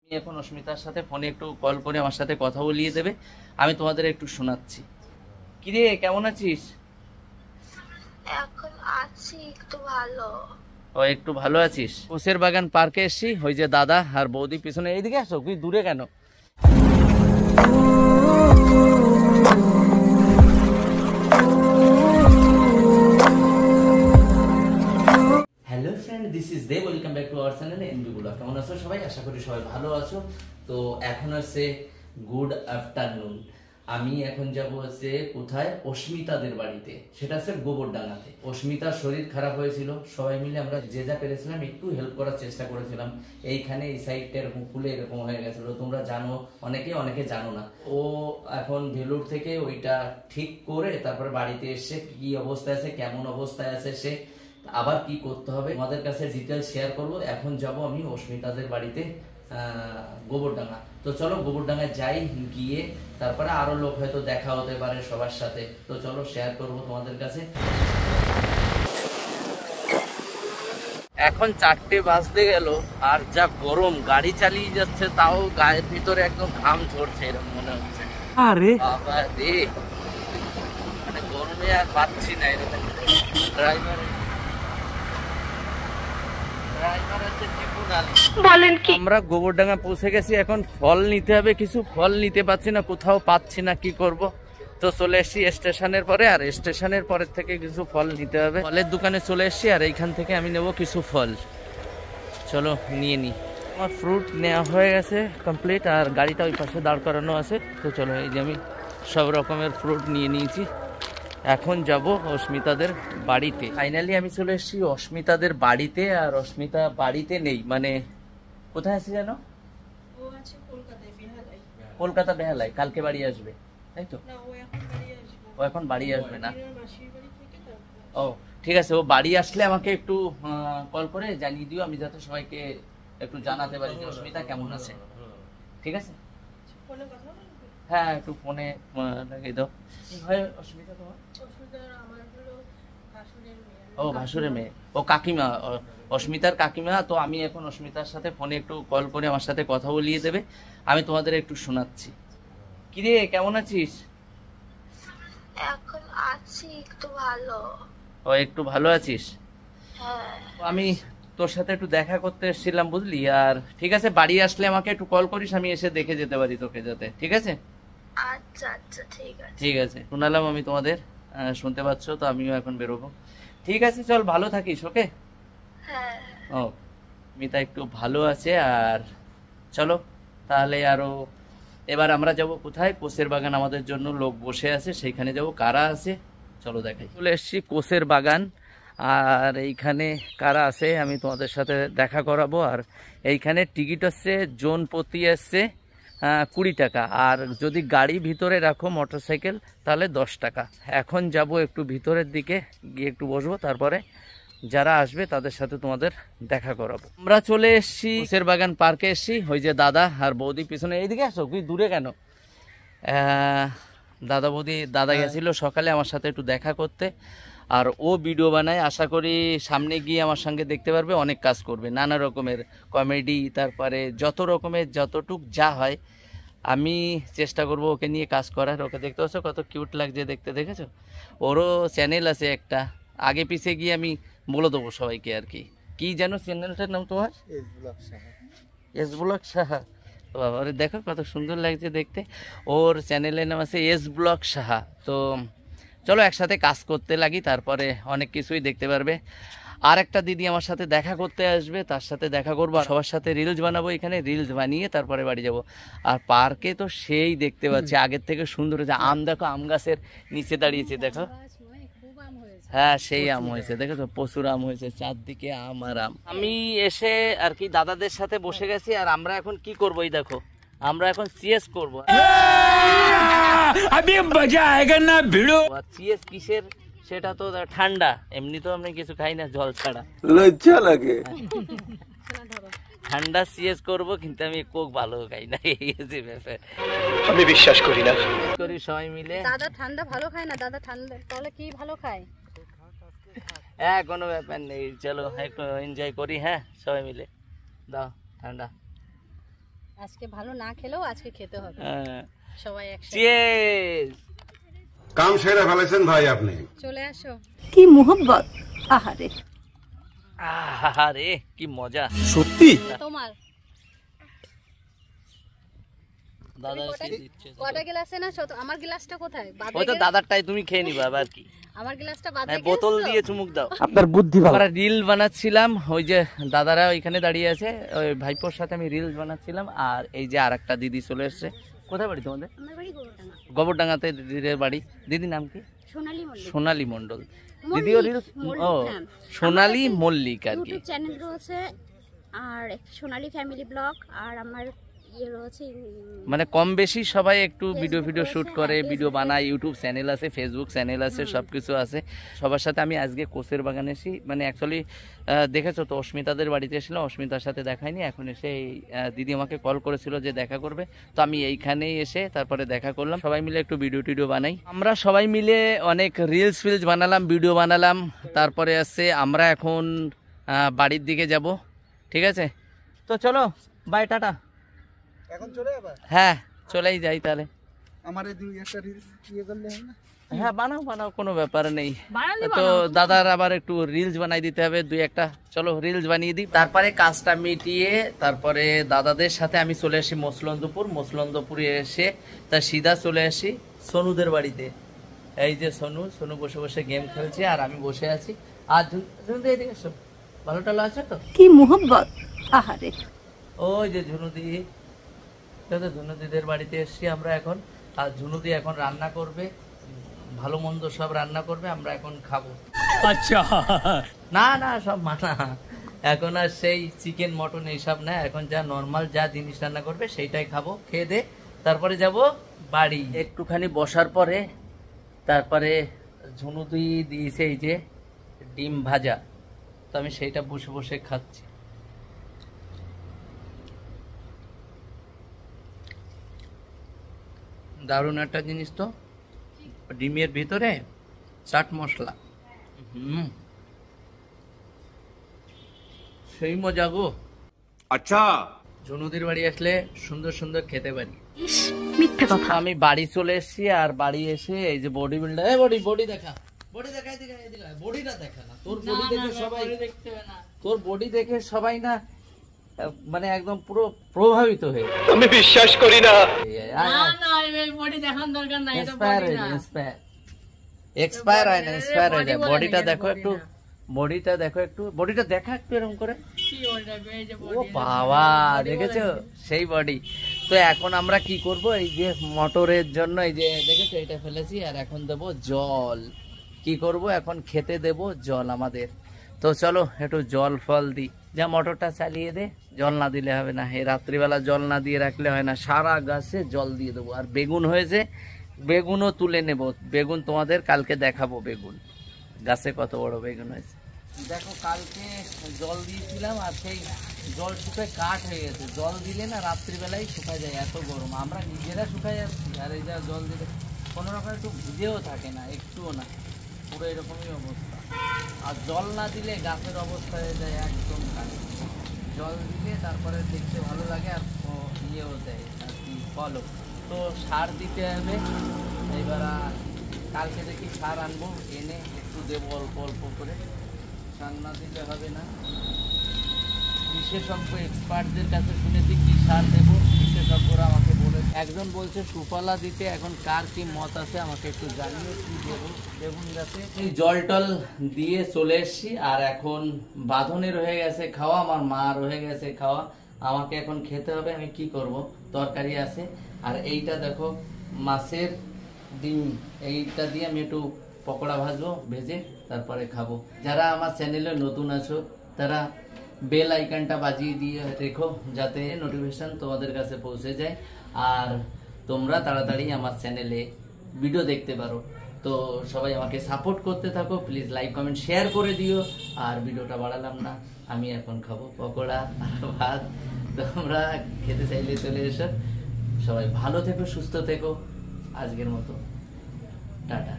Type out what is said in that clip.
আমি এখন অস্মিতার সাথে ফোনে একটু কল করে আমার সাথে কথা বলিয়ে দেবে, আমি তোমাদের একটু শোনাচ্ছি। কিরে, কেমন আছিস? এখন আছি একটু ভালো। ও, একটু ভালো আছিস? কোসের বাগান পার্কে এসছি, ওই যে দাদা আর বৌদি পিছনে। এইদিকে আসো, তুই দূরে কেন? Hello friend, this is Dey, welcome back to our channel NB blog. কেমন আছো সবাই? আশা করি সবাই ভালো আছো। তো এখন হচ্ছে গুড আফটারনুন। আমি এখন যাব হচ্ছে কোথায়, অস্মিতাদের বাড়িতে। সেটা হচ্ছে গোবরডাঙ্গাতে। অস্মিতার শরীর খারাপ হয়েছিল, সবাই মিলে আমরা যে যা পেরেছিলাম একটু হেল্প করার চেষ্টা করেছিলাম। এইখানে এই সাইডটা এরকম ফুলে এরকম হয়ে গেছিল, তোমরা জানো, অনেকে জানো না। ও এখন ভেলুর থেকে ওইটা ঠিক করে তারপরে বাড়িতে এসে কি অবস্থায় আছে, কেমন অবস্থায় আছে, সে আবার কি করতে হবে আমাদের কাছে ডিটেলস শেয়ার করব। এখন যাব আমি অস্মিতাদের বাড়িতে গোবরডাঙ্গা। তো চলো গোবরডাঙ্গায় যাই, গিয়ে তারপরে আরো লোক হয়তো দেখা হতে পারে সবার সাথে। তো চলো শেয়ার করব তোমাদের কাছে। এখন 4টে বাজতে গেল, আর যা গরম, গাড়ি চালিয়ে যাচ্ছে তাও গায়ের ভিতরে একদম ঘাম ঝরছে এরকম মনে হচ্ছে। আরে বাবা রে, মানে গরমে আর পাচ্ছি না এরকম। ড্রাইভার বলেন কি? আমরা গোবরডাঙ্গা পৌঁছে গেছি, এখন ফল নিতে হবে। কিছু ফল নিতে পাচ্ছি না, কোথাও পাচ্ছি না, কি করব। তো চলে এসেছি স্টেশনের পরে, আর স্টেশনের পরের থেকে কিছু ফল নিতে হবে। ফলের দোকানে চলে এসেছি, আর এইখান থেকে আমি নেব কিছু ফল। চলো নিয়ে নিই। আমার ফ্রুট নেওয়া হয়ে গেছে কমপ্লিট, আর গাড়িটা ওই পাশে দাঁড় করানো আছে। তো চলো, এই যে আমি সব রকমের ফ্রুট নিয়ে নিয়েছি। এখন যাব অস্মিতাদের বাড়িতে। ফাইনালি আমি চলে এসেছি অস্মিতাদের বাড়িতে, আর অস্মিতা বাড়িতে নেই। মানে কোথায় আছে জানো? ও আছে কলকাতায়, বেহালায়। কলকাতা বেহালায়। কালকে বাড়ি আসবে, তাই তো? না, ও এখন বাড়ি আসবে। ও এখন বাড়ি আসবে না? ওর মাসির বাড়ি থেকে তারপর। ও ঠিক আছে, ও বাড়ি আসলে আমাকে একটু কল করে জানিয়ে দিও, আমি যাতে সবাইকে একটু জানাতে পারি যে অস্মিতা কেমন আছে। ঠিক আছে? ফোনে কথা বলবে? হ্যাঁ, একটু ফোনে লাগিয়ে দাও। কি হয় অস্মিতা তোমার? ওষুধের আমার হলো ভাসুরের মেয়ে। ও, ভাসুরের মেয়ে। ও কাকিমা, অস্মিতার কাকিমা। তো আমি এখন অস্মিতার সাথে ফোনে একটু কল করে আমার সাথে কথা বলিয়ে দেবে, আমি তোমাদের একটু শোনাচ্ছি। কিরে, কেমন আছিস? এখন আছি একটু ভালো। ও, একটু ভালো আছিস? হ্যাঁ। তো আমি তোর সাথে একটু দেখা করতে এসেছিলাম, বুঝলি। আর ঠিক আছে, বাড়ি আসলে আমাকে একটু কল করিস, আমি এসে দেখে যেতে পারি তোকে, যাতে। ঠিক আছে? আচ্ছা আচ্ছা, ঠিক আছে। ঠিক আছে, শোনালাম আমি তোমাদের। শুনতে পাচ্ছ তো? আমিও এখন বেরোবো। ঠিক আছে, চল, ভালো থাকিস। ওকে। হ্যাঁ। ও, মিতা একটু ভালো আছে। আর চলো তাহলে, আরো এবার আমরা যাব কোথায়? কোসের বাগান। আমাদের জন্য লোক বসে আছে, সেইখানে যাব। কারা আছে চলো দেখাই। চলে এসছি কোসের বাগান, আর এইখানে কারা আছে আমি তোমাদের সাথে দেখা করাবো। আর এইখানে টিকিট হচ্ছে জন প্রতি আসছে 20 টাকা, আর যদি গাড়ি ভিতরে রাখো মোটরসাইকেল তাহলে 10 টাকা। এখন যাব একটু ভিতরের দিকে, গিয়ে একটু বসবো, তারপরে যারা আসবে তাদের সাথে তোমাদের দেখা করাবো। আমরা চলে এসেছি কোসের বাগান পার্কে এসেছি, ওই যে দাদা আর বৌদি পিছনে। এইদিকে আসো, তুই দূরে কেন? দাদা বৌদি, দাদা গেছিল সকালে আমার সাথে একটু দেখা করতে, আর ও ভিডিও বানায়। আশা করি সামনে গিয়ে আমার সঙ্গে দেখতে পারবে, অনেক কাজ করবে, নানা রকমের কমেডি, তারপরে যত রকমের যতটুক যা হয় আমি চেষ্টা করব ওকে নিয়ে কাজ করার। ওকে দেখতে পাচ্ছ কত কিউট লাগছে দেখতে, দেখেছো? ওরও চ্যানেল আছে একটা, আগে পিছে গিয়ে আমি বলে দেবো সবাইকে। আর কি কি যেন চ্যানেলটার নাম তোমার? S blog Saha. বাবা রে, দেখো কত সুন্দর লাগছে দেখতে। ওর চ্যানেলের নাম আছে এস ব্লগ সাহা। তো চলো একসাথে কাজ করতে লাগি, তারপরে অনেক কিছুই দেখতে পারবে। আর একটা দিদি আমার সাথে দেখা করতে আসবে, তার সাথে দেখা করবো, সবার সাথে রিলস বানাবো। এখানে রিলস বানিয়ে তারপরে বাড়ি যাব। আর পার্কে তো সেই দেখতে পাচ্ছি, আগের থেকে সুন্দর হয়েছে। আম দেখো, আম গাছের নিচে দাঁড়িয়েছে, দেখো। হ্যাঁ, সেই আম হয়েছে, দেখো তো, প্রচুর আম হয়েছে, চারদিকে আম আর আম। আমি এসে আর কি দাদাদের সাথে বসে গেছি, আর আমরা এখন কি করবো, এই দেখো, আমরা এখন সিএস করবো। अभी मजा आएगा ना भिड़ो। সিএস কিসের সেটা তো ঠান্ডা, এমনি তো আমি কিছু খাই না জল ছাড়া। लज्जा लगे। ঠান্ডা সিএস করব, কিন্তু আমি কোক ভালো খাই না, এই যে ব্যাপার। আমি বিশ্বাস করি না। করি সবাই মিলে। দাদা ঠান্ডা ভালো খায় না, দাদা ঠান্ডা তাহলে কি ভালো খায়? হ্যাঁ, কোনো ব্যাপার নেই, চলো একটু এনজয় করি। হ্যাঁ, সবাই মিলে দাও ঠান্ডা। আজকে ভালো না খেলেও আজকে খেতে হবে সবাই একসাথে। চিয়ার্স। কাম সেরে ফেলেছেন ভাই আপনি। চলে আসো। কি মোহব্বত, আহারে আরে কি মজা। সত্যি তোমার দাদা কটা- এসে দিচ্ছে। কটা গ্লাসে না আমার গ্লাসটা কোথায়? বাদে ওই তো গেলে- দাদারটাই তুমি খেয়ে নিবা আবার কি। আমার গ্লাসটা বাদে হ্যাঁ, গেছে বোতল তো? দিয়ে চুমুক দাও। আপনার বুদ্ধি ভালো। আমরা রিল বানাচ্ছিলাম, ওই যে দাদারা ওইখানে দাঁড়িয়ে আছে, ওই ভাইপোর সাথে আমি রিলস বানাচ্ছিলাম। আর এই যে আরেকটা দিদি চলে এসছে। কোথায় বাড়ি তোমাদের? আমার বাড়ি গোবরডাঙ্গা। গোবরডাঙ্গাতে দিদিদের বাড়ি। দিদির নাম কি? সোনালী মল্লিক। সোনালী মণ্ডল। দিদিও রিলস, ও সোনালী মল্লিক আর কি। ইউটিউব চ্যানেল রয়েছে আর সোনালী ফ্যামিলি ব্লগ, আর আমার ইয়ে রয়েছে মানে কম বেশি সবাই একটু ভিডিও Facebook ভিডিও শুট রয়েছে, করে, হ্যাঁ, ভিডিও Facebook বানায়। ইউটিউব চ্যানেল আছে, ফেসবুক চ্যানেল আছে, সবকিছু আছে। সবার সাথে আমি আজকে কোচের বাগানে এসি, মানে অ্যাকচুয়ালি দেখেছো তো অস্মিতাদের বাড়িতে এসেছিলাম, অস্মিতার সাথে দেখাইনি। এখন এসে এই দিদি আমাকে কল করেছিল যে দেখা করবে, তো আমি এইখানেই এসে তারপরে দেখা করলাম। সবাই মিলে একটু ভিডিও টিডিও বানাই। আমরা সবাই মিলে অনেক রিলস ফিলস বানালাম, ভিডিও বানালাম। তারপরে আসছে আমরা এখন বাড়ির দিকে যাব। ঠিক আছে, তো চলো বাই, টাটা। এখন চলে যাবা? হ্যাঁ চলেই যাই তাহলে। আমারে দুই একটা রিলস ইয়ে করলে হবে না? হ্যাঁ বানাও বানাও, কোনো ব্যাপার নেই। বানালে তো দাদার আবার একটু রিলস বানাই দিতে হবে দুই একটা। চলো রিলস বানিয়ে দিই, তারপরে কাজটা মিটিয়ে তারপরে দাদাদের সাথে আমি চলে আসি মসলন্দপুর। মসলন্দপুরে এসে তার সিধা চলে আসি সোনুদের বাড়িতে। এই যে সোনু বসে বসে গেম খেলছে আর আমি বসে আছি। আর ঝুনুদি এদিকে এসো, ভালো টালো আছে তো? কি মোহব্বত, আহারে ওই যে ঝুনুদি, ঝুনুদিদের বাড়িতে এসছি আমরা এখন। আর ঝুনুদি এখন রান্না করবে, ভালো মন্দ সব রান্না করবে, আমরা এখন খাবো। আচ্ছা না না সব মানা, এখন আর সেই চিকেন মটন এইসব না, এখন যা নর্মাল যা জিনিস রান্না করবে সেইটাই খাবো। খেয়ে দে তারপরে যাব বাড়ি। একটুখানি বসার পরে তারপরে ঝুনুদি দিয়েছে এই যে ডিম ভাজা, তো আমি সেইটা বসে বসে খাচ্ছি। দারুণ একটা জিনিস তো, ডিমের ভিতরে চাট মশলা, সেই মজা গো। আচ্ছা ঝুনুদির বাড়ি আসলে সুন্দর সুন্দর খেতে পারি। মিথ্যে কথা। আমি বাড়ি চলে এসেছি, আর বাড়ি এসে এই যে বডি বিল্ডার, বডি দেখা, বডি দেখা, এদিকে এদিকে, বডিটা দেখা না, তোর বডি দেখে সবাই, তোর বডি দেখে সবাই না মানে একদম পুরো প্রভাবিত হয়ে যায়। আমি বিশ্বাস করি না। এক্সপায়ার হয় না, এক্সপায়ার হয়ে যায়। বডিটা দেখো একটু, বডিটা দেখো একটু, বডিটা দেখা একটু এরকম করে। ও বাবা, দেখেছো সেই বডি। তো এখন আমরা কি করব, এই যে মটরের জন্য এই যে দেখেছো এটা ফেলেছি, আর এখন দেব জল। কি করব এখন, খেতে দেব জল আমাদের। তো চলো একটু জল ফল দিই। যা মোটরটা চালিয়ে দে, জল না দিলে হবে না। এই রাত্রিবেলা জল না দিয়ে রাখলে হয় না, সারা গাছে জল দিয়ে দেবো। আর বেগুন হয়েছে, বেগুনও তুলে নেব। বেগুন তোমাদের কালকে দেখাবো, বেগুন গাছে কত বড় বেগুন হয়েছে। দেখো কালকে জল দিয়েছিলাম আর সেই জল শুকায় কাঠ হয়ে গেছে। জল দিলে না রাত্রিবেলায় শুকায় যায়, এত গরম। আমরা নিজেরা শুকায় যাচ্ছি, আর এই যা জল দিলে কোনো রকম একটু ভিজেও থাকে না, একটুও না, পুরো এরকমই অবস্থা। আর জল না দিলে গাছের অবস্থা হয়ে যায় একদম খারাপ। জল দিলে তারপরে দেখতে ভালো লাগে, আর ইয়েও দেয় আর কি, ফলও। তো সার দিতে হবে। এবার কালকে দেখি সার আনবো, এনে একটু দেবো অল্প অল্প করে, সার না দিলে হবে না। বিশেষজ্ঞ এক্সপার্টদের কাছে শুনেছি কি সার দেবো, বিশেষজ্ঞরা আমাকে বলে। একজন বলছে সুফলা দিতে, এখন কার কি মত আছে আমাকে একটু জানিয়ে কি দেবো বেগুন গাছে। এই জল টল দিয়ে চলে এসছি, আর এখন বাঁধনের হয়ে গেছে খাওয়া, আমার মা রয়ে গেছে খাওয়া, আমাকে এখন খেতে হবে। আমি কি করব, তরকারি আছে। আর এইটা দেখো মাছের ডিম, এইটা দিয়ে আমি একটু পকোড়া ভাজবো, ভেজে তারপরে খাবো। যারা আমার চ্যানেলে নতুন আছো তারা বেল আইকনটা বাজিয়ে দিয়ে রেখো, যাতে নোটিফিকেশন তোমাদের কাছে পৌঁছে যায়, আর তোমরা তাড়াতাড়ি আমার চ্যানেলে ভিডিও দেখতে পারো। তো সবাই আমাকে সাপোর্ট করতে থাকো, প্লিজ লাইক কমেন্ট শেয়ার করে দিও। আর ভিডিওটা বাড়ালাম না, আমি এখন খাবো পকোড়া আর ভাত। তোমরা খেতে চাইলে চলে এসো। সবাই ভালো থেকো, সুস্থ থেকো। আজকের মতো টাটা।